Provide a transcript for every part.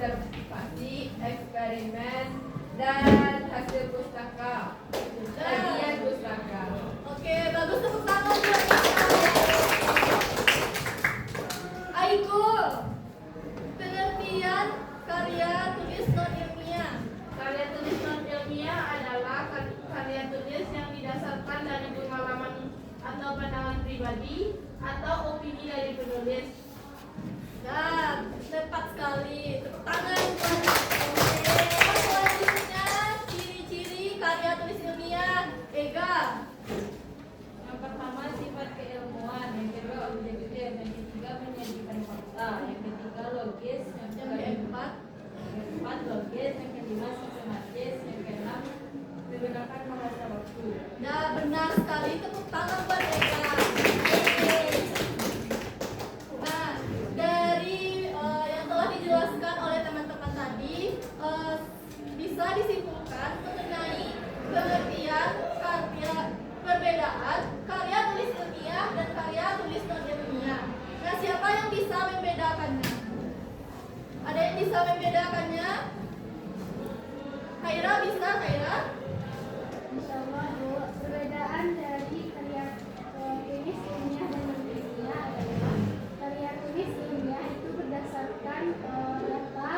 observasi, eksperimen, dan hasil pustaka. Bagian pustaka. Oke, bagus, tepuk tangan buat kita. Aigul, pengertian karya tulis non ilmiah. Karya tulis non ilmiah adalah karya tulis yang didasarkan dari pengalaman atau pandangan pribadi atau opini dari penulis. Dan tepat sekali, tepuk tangan buat. Oke, selanjutnya ciri-ciri karya tulis ilmiah. Ega. Yang pertama sifat keilmuan, yang kedua objektif, yang ketiga menyajikan fakta, yang ketiga logis, yang keempat logis, yang kelima sistematis, yang keenam menggunakan bahasa baku. Nah, benar sekali, tepuk tangan buat Ega. Oke. Nah, dari yang telah dijelaskan oleh teman-teman tadi, bisa disimpulkan mengenai pengertian perbedaan karya tulis ilmiah dan karya tulis non ilmiah. Nah, siapa yang bisa membedakannya? Ada yang bisa membedakannya? Khaira bisa, Khaira? Insyaallah Bu, perbedaan dari karya tulis ilmiah dan non ilmiah adalah karya tulis ilmiah itu berdasarkan data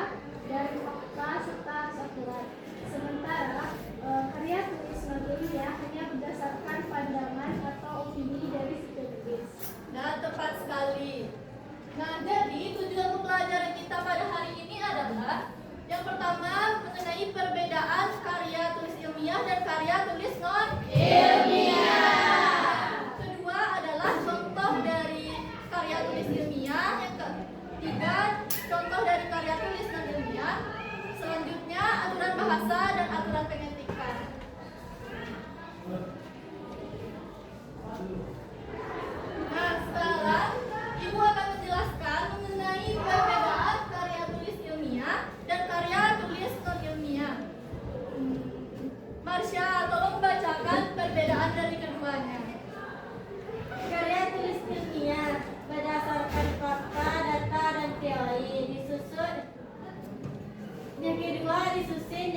dan fakta serta aturan. Sementara karya tulis non ilmiah hanya berdasarkan pandangan atau opini dari si penulis. Nah, tepat sekali. Nah, jadi tujuan pembelajaran kita pada hari ini adalah yang pertama mengenai perbedaan karya tulis ilmiah dan karya tulis non ilmiah. Kedua adalah contoh dari karya tulis ilmiah. Yang ketiga contoh dari karya tulis non ilmiah. Selanjutnya aturan bahasa dan aturan pengetikan. Nah, sekarang Ibu akan menjelaskan mengenai perbedaan karya tulis ilmiah dan karya tulis non ilmiah. Marsha, tolong bacakan perbedaan dari keduanya. Karya tulis ilmiah berdasarkan fakta, data, dan teori disusun. Yang kedua disusun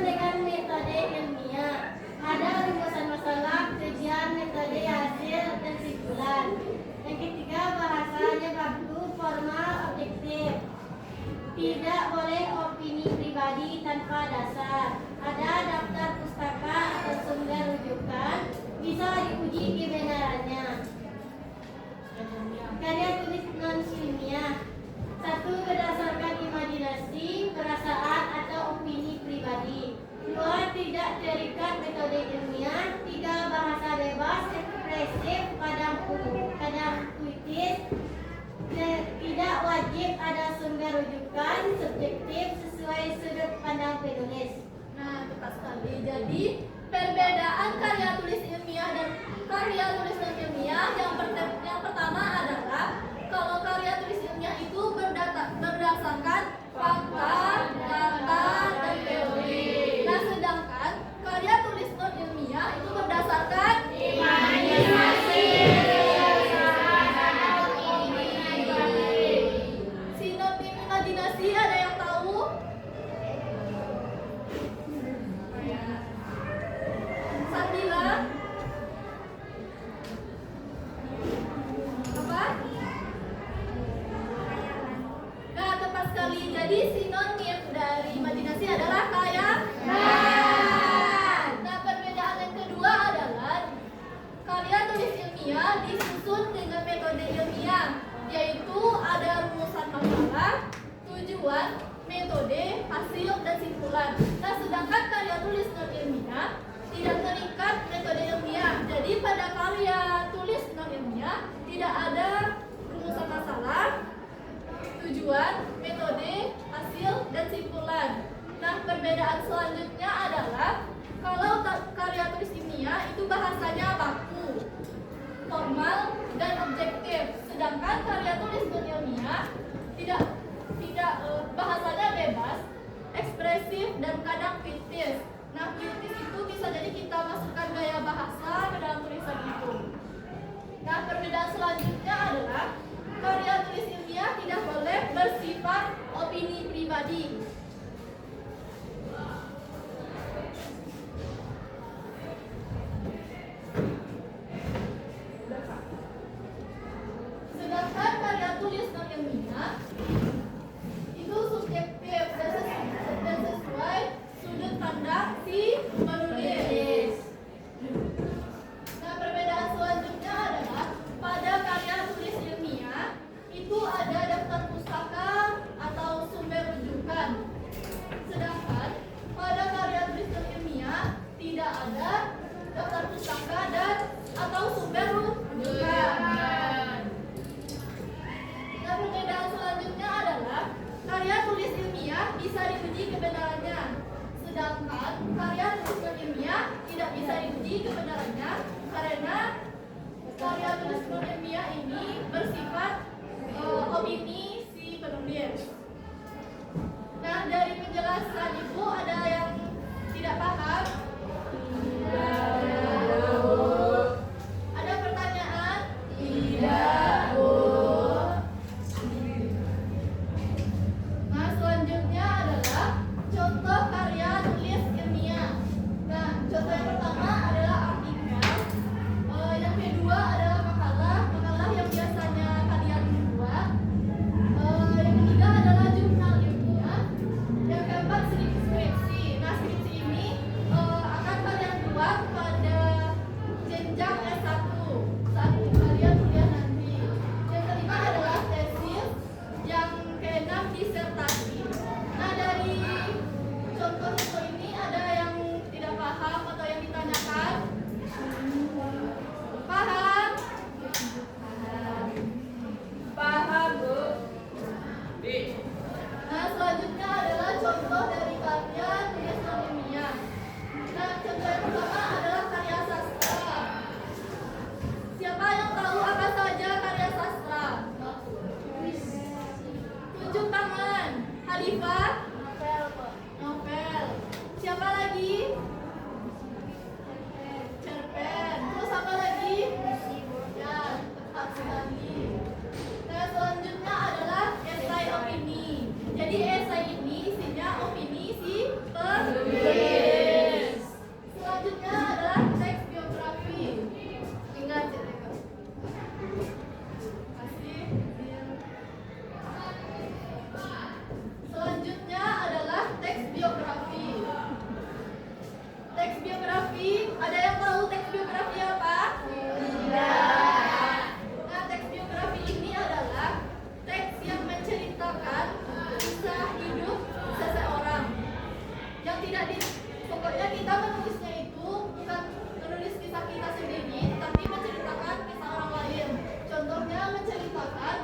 dengan metode ilmiah. Ada rumusan masalah, tujuan, metode, hasil, dan kesimpulan. Yang ketiga bahasanya baku, formal, objektif. Tidak boleh opini pribadi tanpa dasar. Ada daftar pustaka atau sumber rujukan, bisa diuji kebenarannya. Karya tulis non ilmiah. Satu, berdasarkan imajinasi, perasaan, atau opini pribadi. Dua, tidak terikat metode ilmiah. Tiga, bahasa bebas, ekspresif, kadang puitis. Tidak wajib ada sumber rujukan, subjektif, sesuai sudut pandang penulis. Nah, tepat sekali. Jadi, perbedaan karya tulis ilmiah dan karya tulis non ilmiah yang pertama adalah kalau karya tulis ilmiah itu berdasarkan fakta, data, dan teori. Nah, sedangkan karya tulis non ilmiah itu berdasarkan imajinasi. Sinonim imajinasi ada yang tahu? Sabila? Apa? Nah, tepat sekali. Jadi sinonim dari imajinasi adalah khayalan. Nah, perbedaan yang kedua adalah karya tulis ilmiah disusun dengan metode ilmiah, yaitu ada rumusan masalah, tujuan, metode, hasil, dan simpulan. Nah, sedangkan karya tulis non ilmiah tidak terikat metode ilmiah. Jadi pada karya tulis non ilmiah tidak ada rumusan masalah, tujuan, metode, hasil, dan simpulan. Nah, perbedaan selanjutnya adalah kalau karya tulis ilmiah itu bahasanya baku, formal, dan objektif. Sedangkan karya tulis non ilmiah tidak bahasanya bebas, ekspresif, dan kadang kritis. Nah, kritis itu bisa jadi kita masukkan gaya bahasa ke dalam tulisan itu. Nah, perbedaan selanjutnya adalah karya tulis ilmiah kebenarannya. Sedangkan karya tulis ilmiah tidak bisa diuji kebenarannya karena karya tulis ilmiah ini bersifat opini si penulis. Nah, dari penjelasan Ibu ada yang tidak paham? Ada pertanyaan? Tidak, Bu. Nah, selanjutnya adalah contoh karya tulis ilmiah. Nah, contoh yang pertama adalah artikel. Yang kedua adalah makalah yang biasanya kalian buat. Yang ketiga adalah jurnal ilmiah. Yang keempat skripsi. Nah, skripsi ini akan kalian buat pada jenjang S1 saat kalian kuliah nanti. Yang kelima adalah tesis. Yang keenam disertasi. Nah, dari contoh ini ada yang tidak paham atau yang ditanyakan? Paham? Paham, Bu. Nah, selanjutnya adalah contoh dari karya tulis ilmiah. Nah, contoh yang pertama adalah karya sastra. Siapa yang tahu apa saja karya sastra? Tunjuk tangan. Halifah? Novel, Pak. Novel. Siapa lagi? Cerpen. Terus apa lagi? Ya, tepat sekali. Nah, selanjutnya adalah esai opini. Jadi esai ini isinya opini si penulis. Selanjutnya adalah teks biografi. Ingat ya, Teko. Kasih. Selanjutnya adalah teks biografi. Teks biografi, ada yang tahu teks biografi apa? Tidak. Nah, teks biografi ini adalah teks yang menceritakan kisah hidup seseorang. Yang tidak pokoknya kita menulisnya itu bukan menulis kisah kita sendiri, tapi menceritakan kisah orang lain. Contohnya menceritakan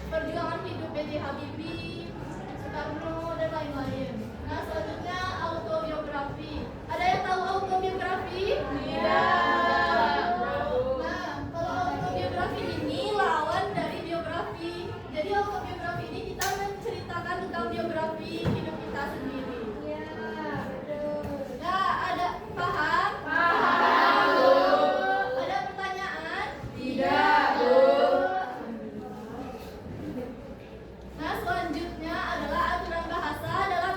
perjuangan hidup B.J. Habibie, Soekarno, dan lain-lain. Nah, selanjutnya autobiografi. Ada yang tahu autobiografi? Tidak. Nah, kalau autobiografi ini lawan dari biografi. Jadi autobiografi ini kita menceritakan tentang biografi hidup kita sendiri. Ya, betul. Nah, ada paham? Paham, Bu. Ada pertanyaan? Tidak, Bu. Nah, selanjutnya adalah aturan bahasa dalam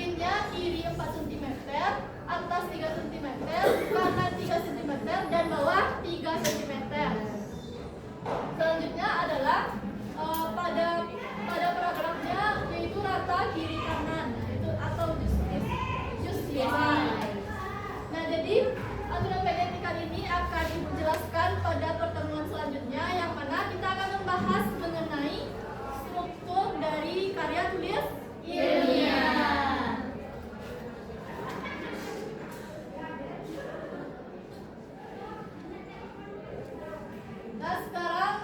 Pinggirnya kiri 4 cm, atas 3 cm, kanan 3 cm, dan bawah 3 cm. Selanjutnya adalah pada paragrafnya yaitu rata kiri kanan, yaitu atau justify. Nah, jadi aturan PDT kali ini akan Ibu jelaskan pada pertemuan selanjutnya, yang mana kita akan membahas mengenai struktur dari karya tulis ilmiah. Nah, sekarang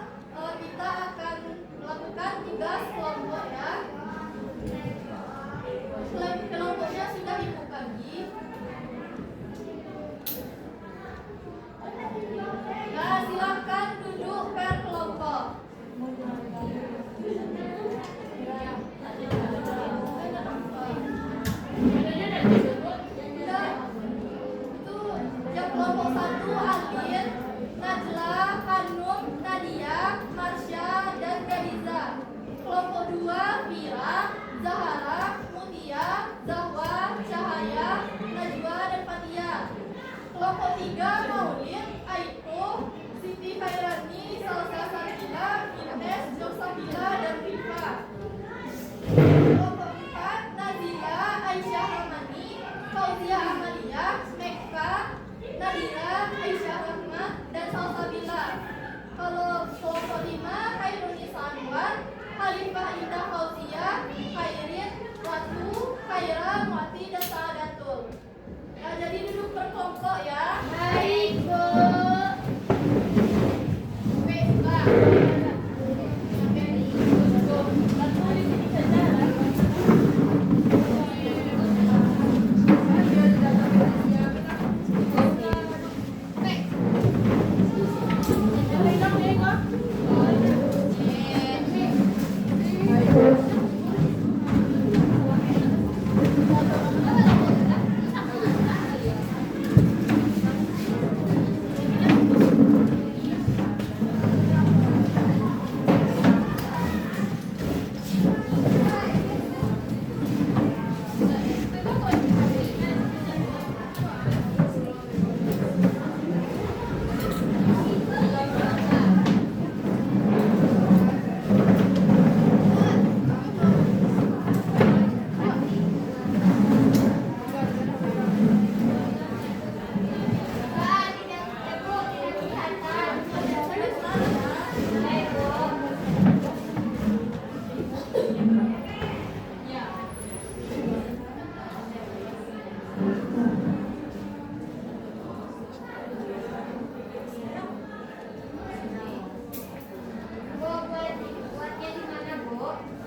kita akan melakukan tugas kelompok ya. Kelompoknya sudah Ibu bagi. Nah, silakan duduk per kelompok. Itu yang kelompok 1 Alin, Najla, Hanum, Nadia, Marsha, dan Gadiza. Kelompok 2 Vira, Zahara, Mutia, Zahwa, Cahaya, Najwa, dan Fatia. Kelompok 3 Maulid, Aiko, Siti Khairani, Salsa Sarila, Ines, Joksabila, dan Rifa. Kelompok 4 Nazila, Aisyah Rahmani, Fauzia Amalia, Mekka, Nadira, Aisyah Rahmat, dan Salsabila. Kalau kelompok 5 Khairunisa Anwar, Khalifah Indah Fauzia, Khairin, Watu, Khaira, Muati, dan Saadatul. Nah, jadi duduk per kelompok ya. Baik, Bu.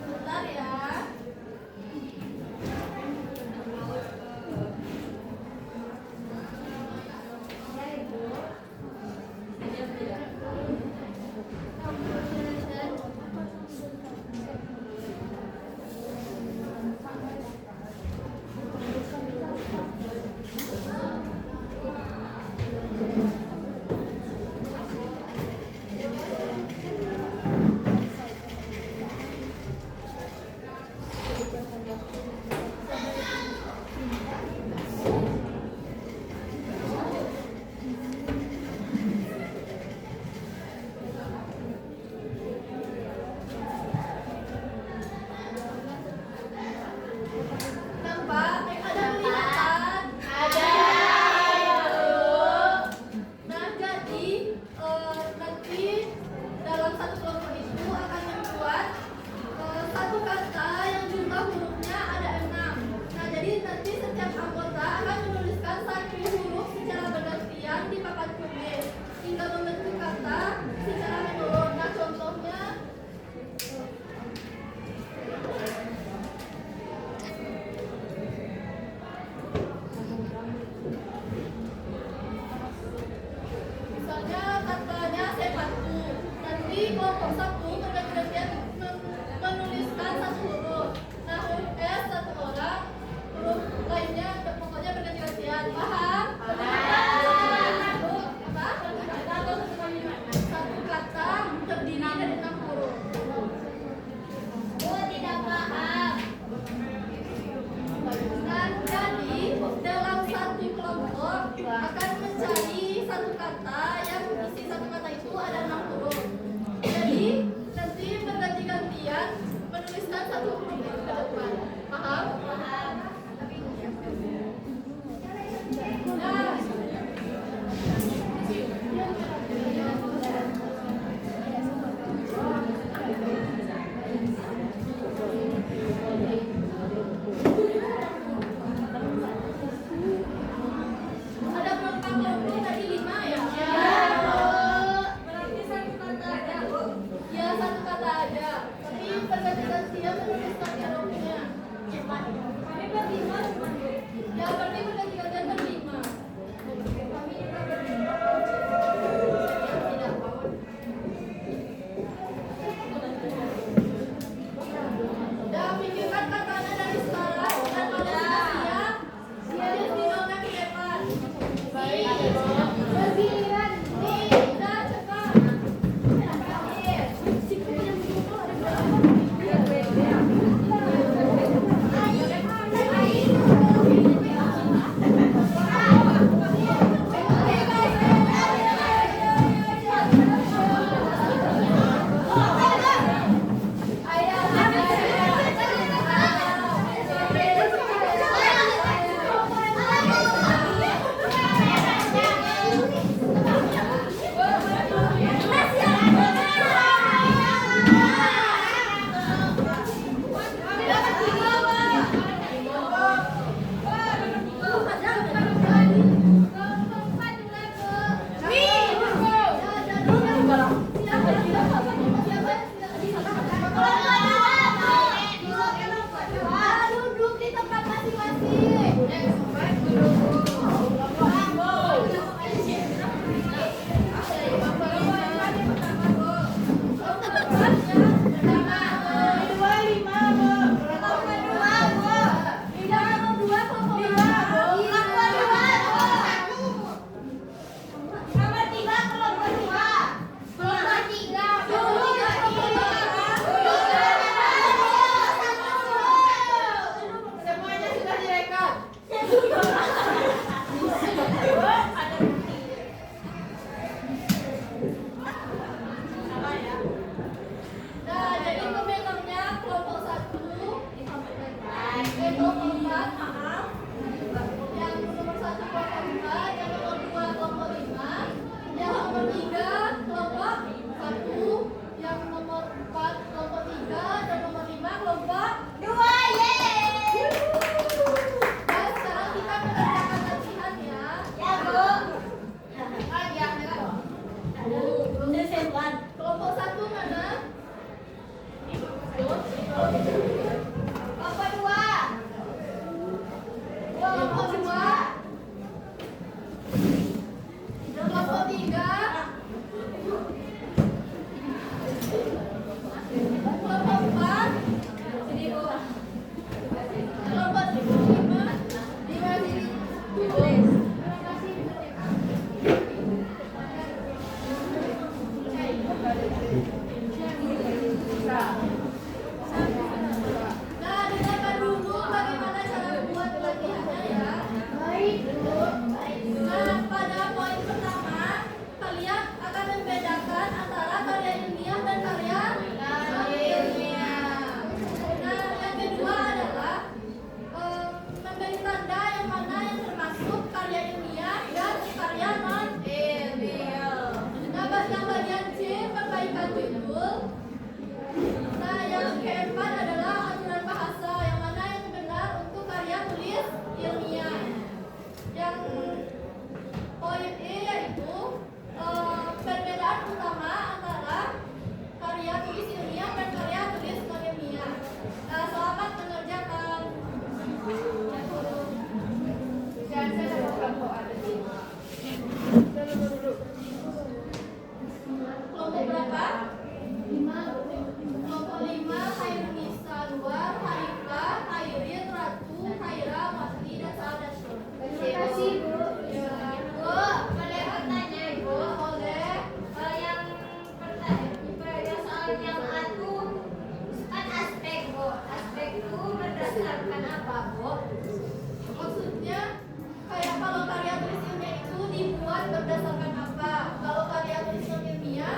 Bentar ya. Nampak? Ada kelihatan? Ada. Nah, jadi nanti dalam satu kelompok itu akan membuat satu kata yang jumlah hurufnya ada 6. Nah, jadi nanti setiap anggota akan menuliskan satu huruf secara bergantian di papan tulis hingga membentuk kata secara menurun. Nah, contohnya misalnya katanya sepatu. Nanti kelompok 1 bergantian menuliskan satu huruf. Nah, huruf S satu orang, huruf lainnya pokoknya berganti-gantian. Paham? Satu kata terdiri dari 6 huruf. Bu, tidak paham. Nah, mohon maaf. Yang nomor 1 kelompok 4, yang nomor 2 kelompok 5, yang nomor 3 kelompok 1, yang nomor 4 kelompok 3, dan nomor 5 kelompok 2. Yeay! Dan sekarang kita mengerjakan latihan ya. Ya, Bu. Kelompok 1 mana? Kelompok 2. Kelompok 2. Kelompok 3. Kelompok 4. Kelompok 5. Nah, dengarkan dulu bagaimana cara buat latihannya ya. Baik, Bu. Nah, pada poin pertama, kalian akan membedakan antara karya ilmiah dan karya ilmiah. Nah, yang kedua adalah memberi tanda yang mana yang termasuk karya ilmiah dan karya non ilmiah. Nah, yang bagian C perbaikan judul. Nah, yang keempat adalah aturan bahasa yang mana yang benar untuk karya tulis ilmiah. Yang poin E yaitu perbedaan utama antara karya tulis ilmiah dan karya tulis non ilmiah. Nah, selamat mengerjakan. Kelompok berapa? 5. Kelompok 5, Hairunisa Luar, Haifa, Hairin, Ratu, Haira, Masri, dan Saadatul. Terima kasih, Bu. Bu, boleh bertanya, Bu? Boleh. Yang soal yang satu kan aspek, Bu. Aspek itu berdasarkan apa, Bu? Maksudnya kayak kalau karya tulis ilmiah itu dibuat berdasarkan apa? Kalau karya tulis ilmiah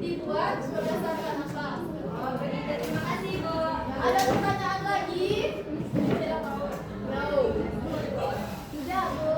dibuat berdasarkan apa? Oh, begitu. Terima kasih, Bu. Ada pertanyaan lagi? No. Sudah, Bu.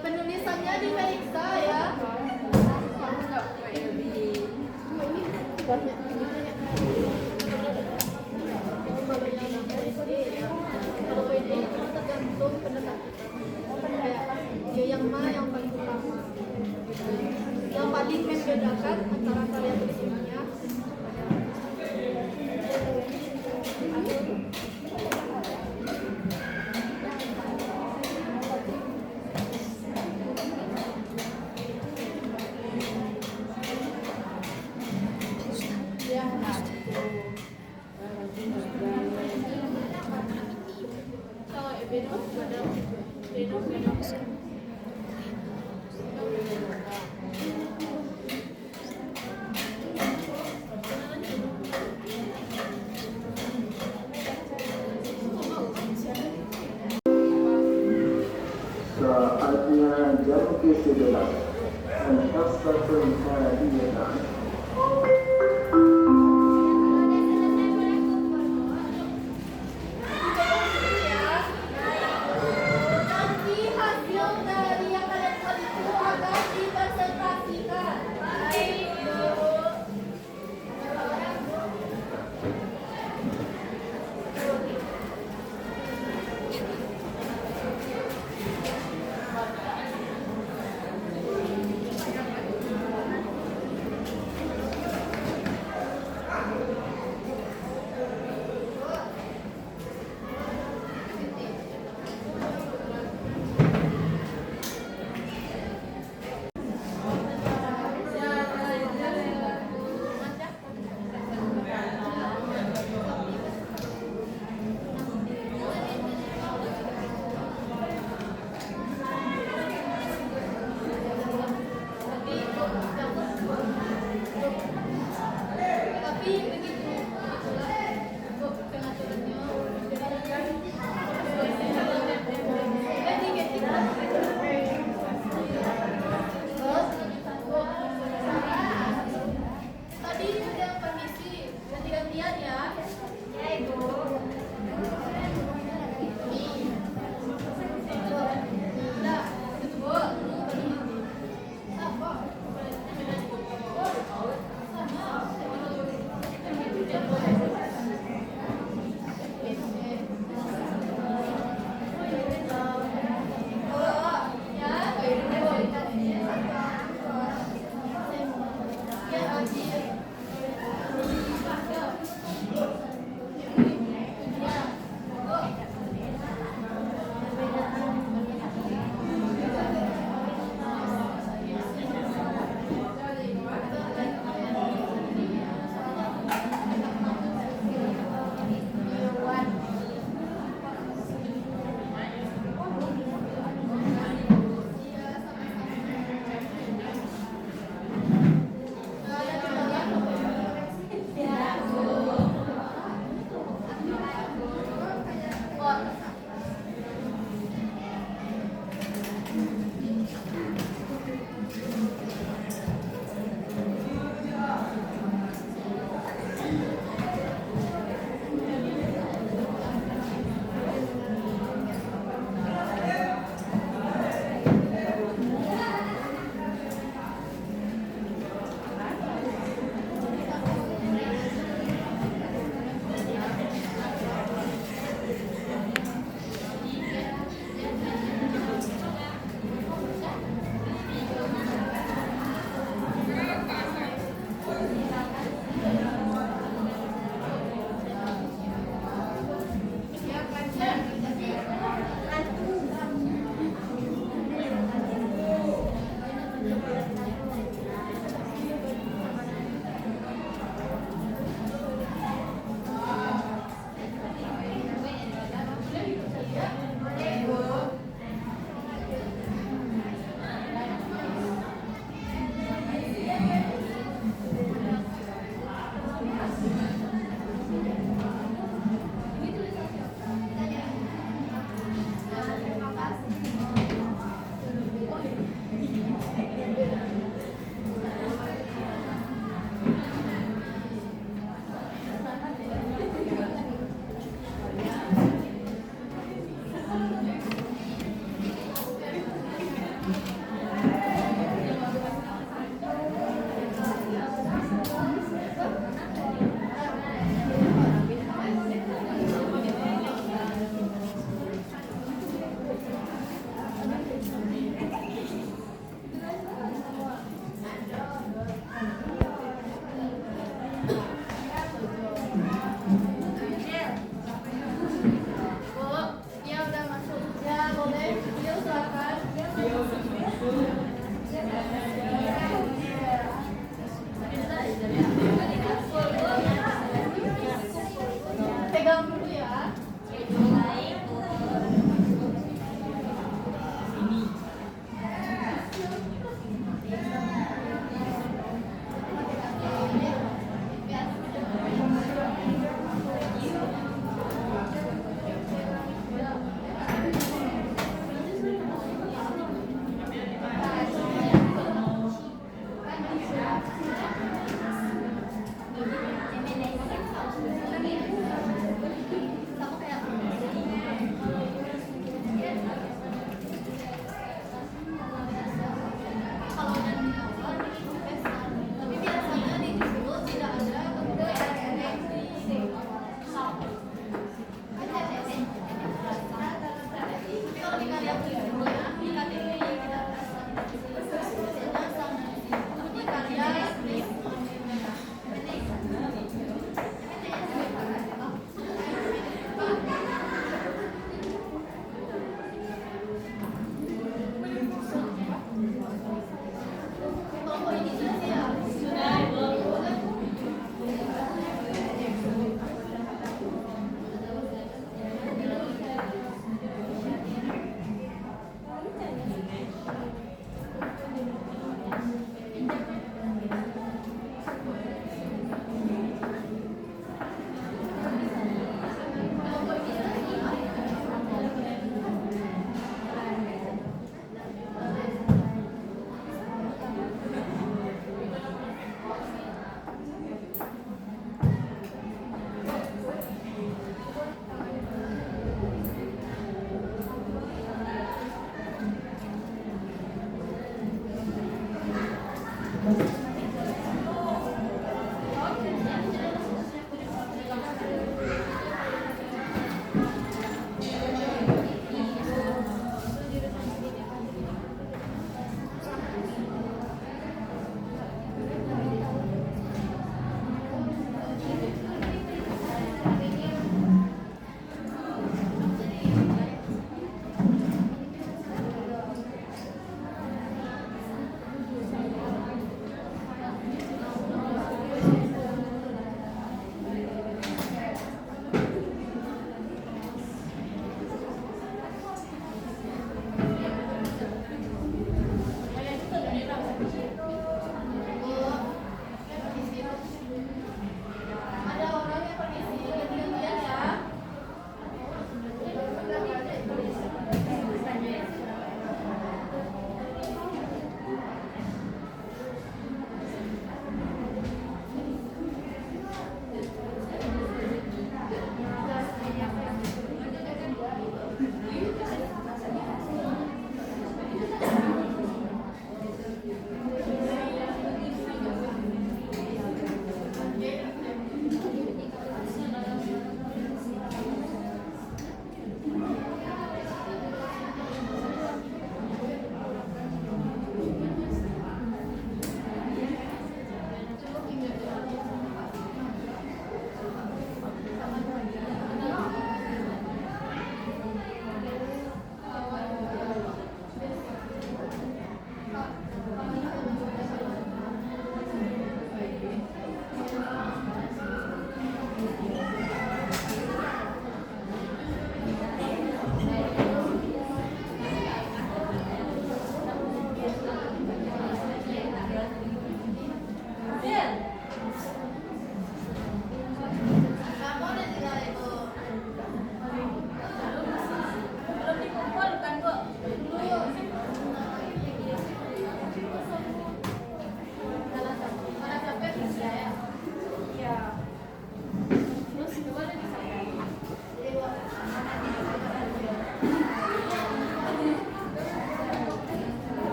Penulisannya diperiksa ya. Kalau PDI itu tergantung pendekatan ya, yang mana yang paling utama, yang paling membedakan antara karya tulis ilmiah. Kalau Ebeno ada Ebeno. ساعتنا جنب سدرة الحصة الهادية Nanti hasil dari yang kalian buat itu akan dipresentasikan. Baik, Bu.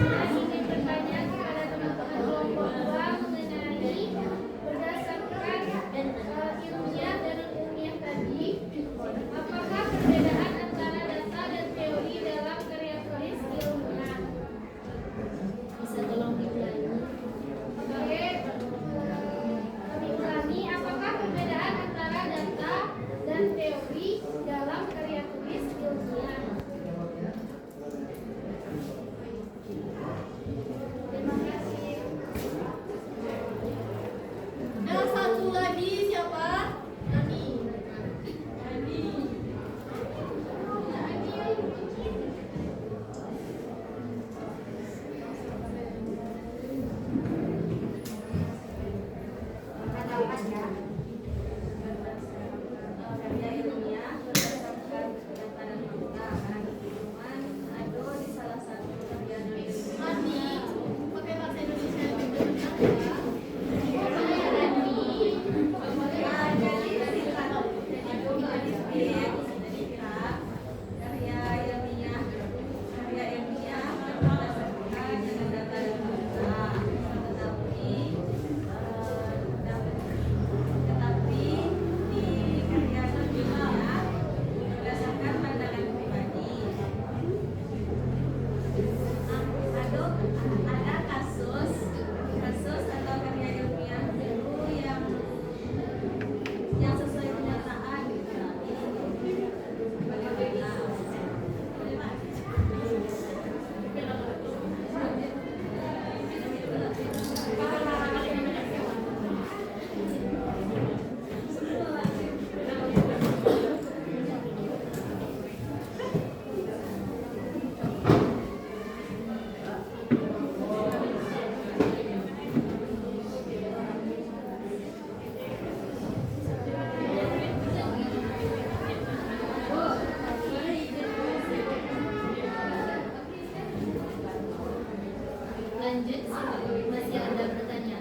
Saya ingin bertanya kepada teman-teman kelompok 2 mengenai berdasarkan ilmiah dan non-ilmiah tadi, apakah perbedaan antara data dan teori dalam karya tulis ilmuwan? Bisa tolong diulangi? Oke, kami ulangi, apakah perbedaan antara data dan teori dalam karya tulis ilmiah? Terima kasih. Yang satu lagi siapa? Nani. Katakan ya. Karya ilmiah berdasarkan data dan fakta. Cuman ada di salah satu karya ilmiah. Nani, pakai bahasa Indonesia yang benar ya. Ada kasus atau karya ilmiah itu yang sesuai kenyataan gitu. Lanjut, masih ada pertanyaan?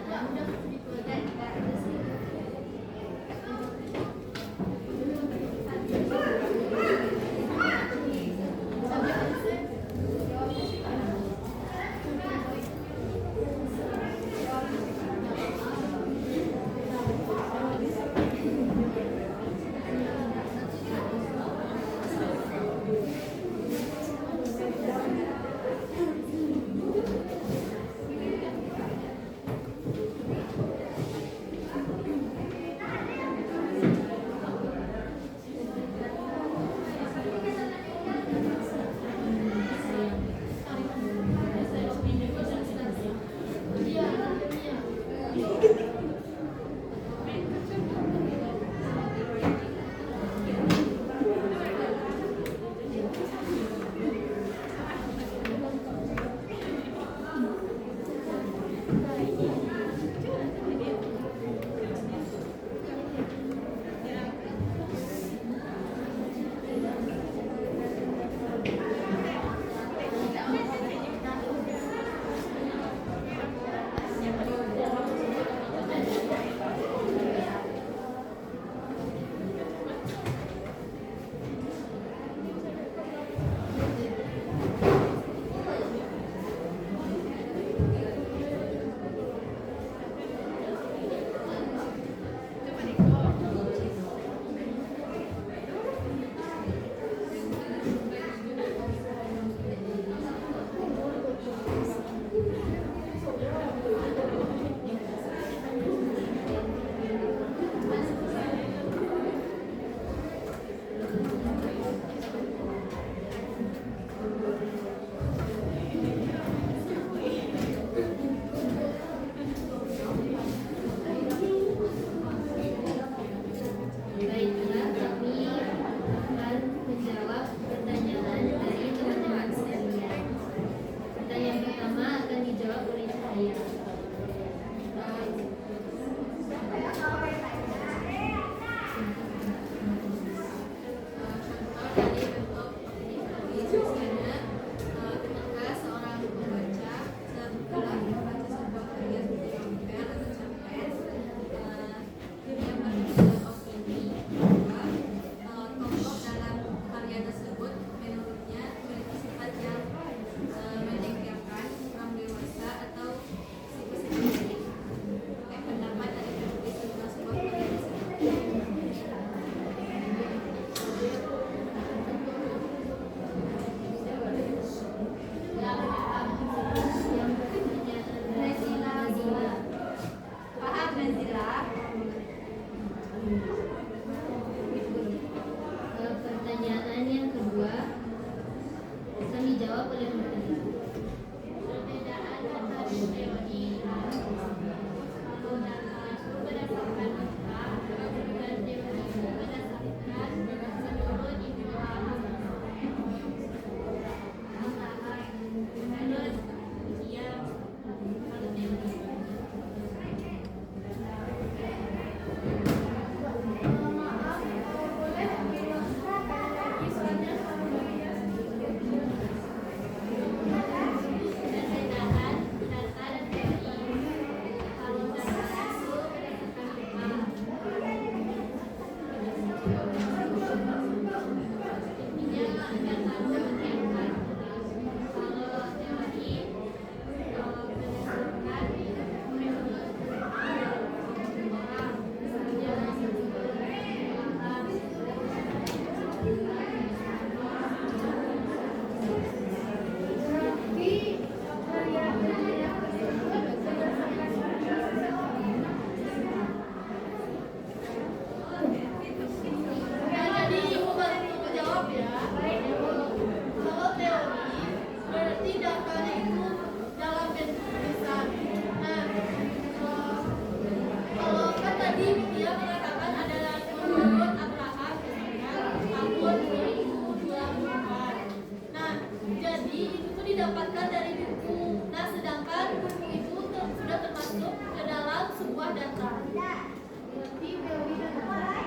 masuk ke dalam sebuah data. Berarti teori dan data.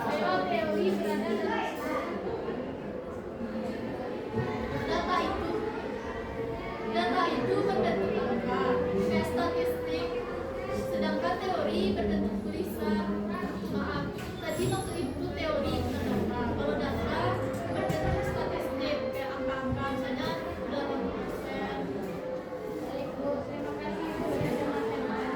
Ayo teori berada dalam data itu berbentuk angka, kayak statistik, sedangkan teori berbentuk tulisan. Maaf, tadi maksud ibu teori bukan data. Kalau data berbentuk statistik, kayak angka-angka, misalnya 80%. Baik Bu, terima kasih Bu dan teman-teman.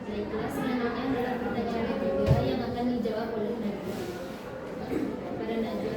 Baiklah, selanjutnya adalah pertanyaan ketiga yang akan dijawab oleh Najwa. Pada Najwa,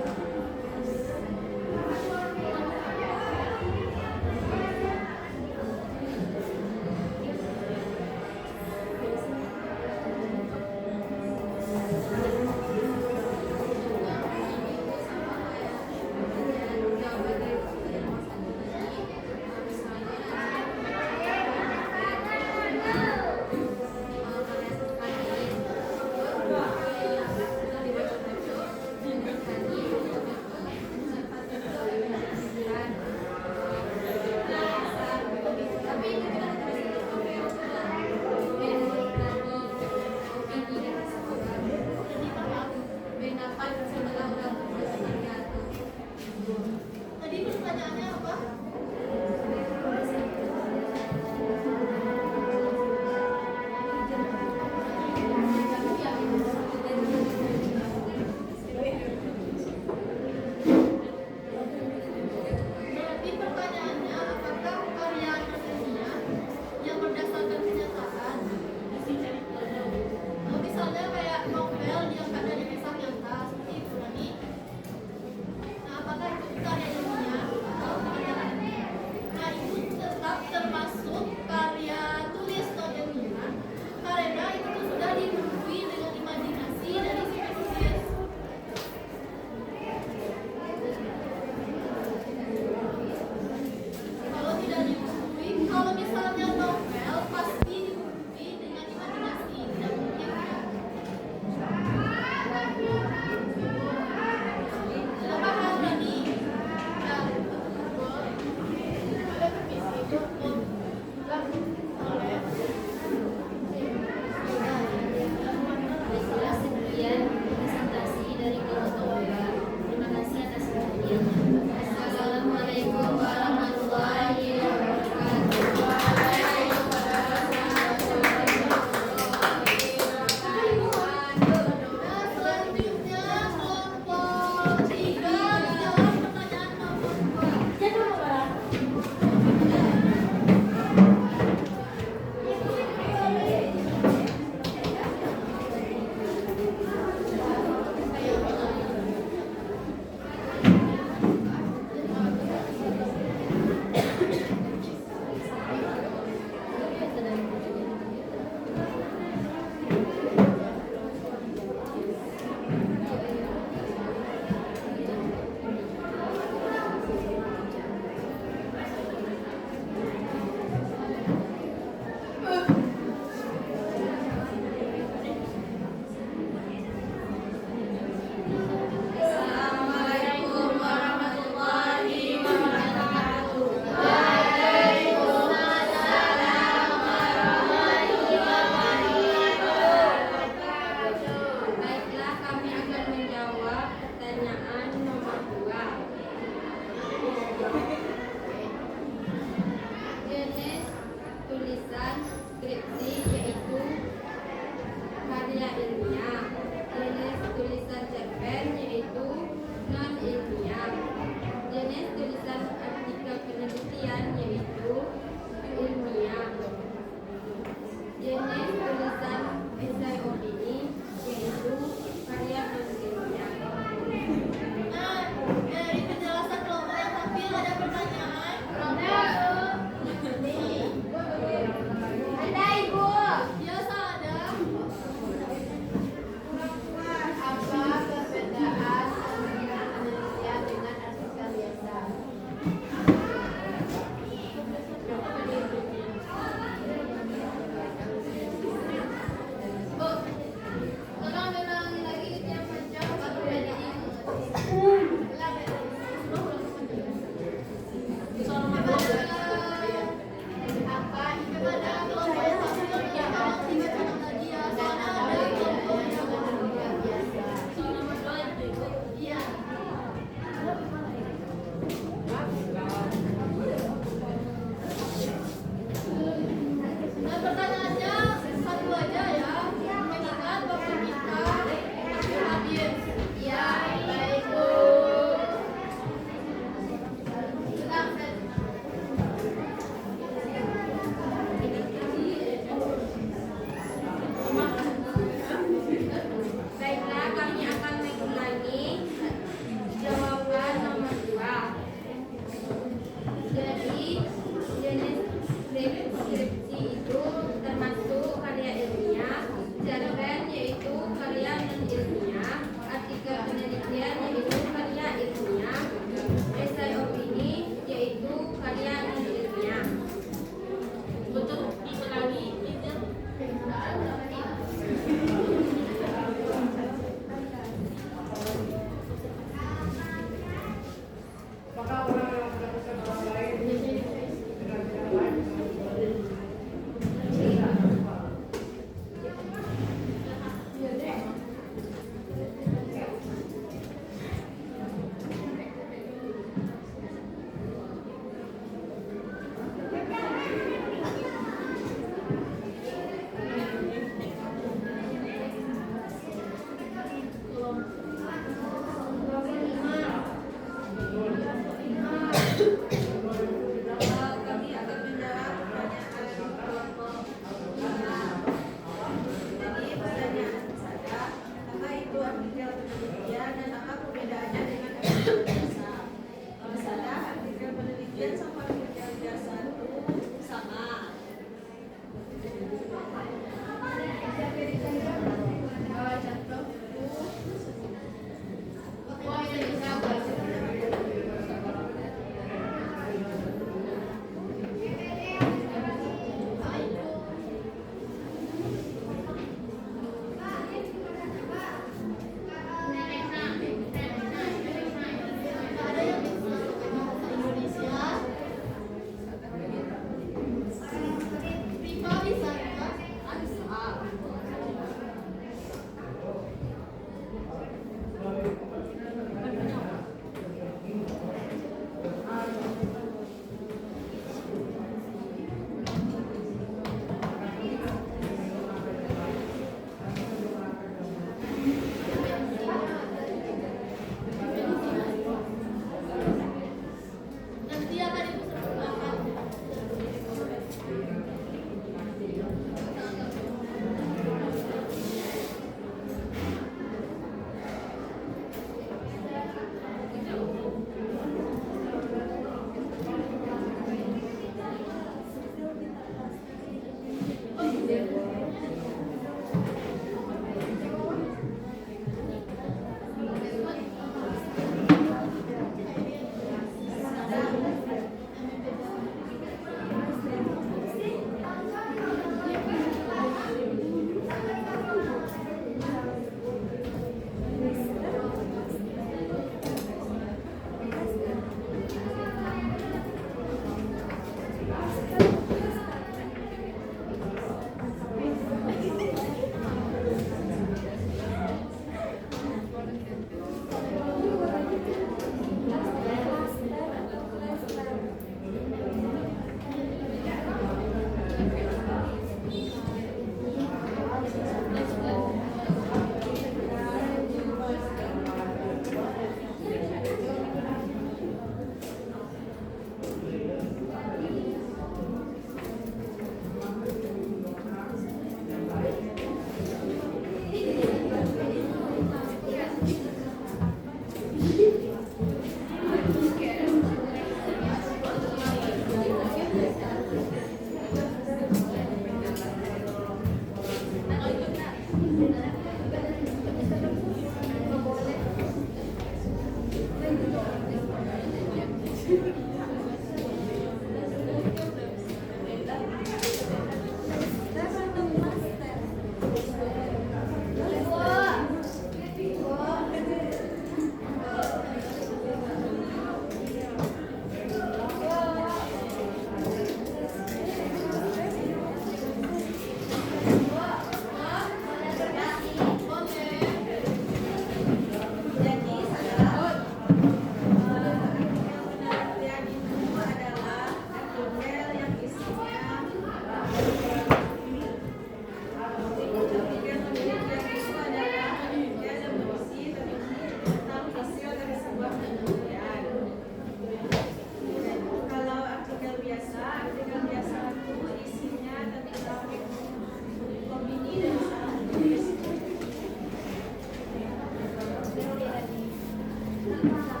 Terima kasih.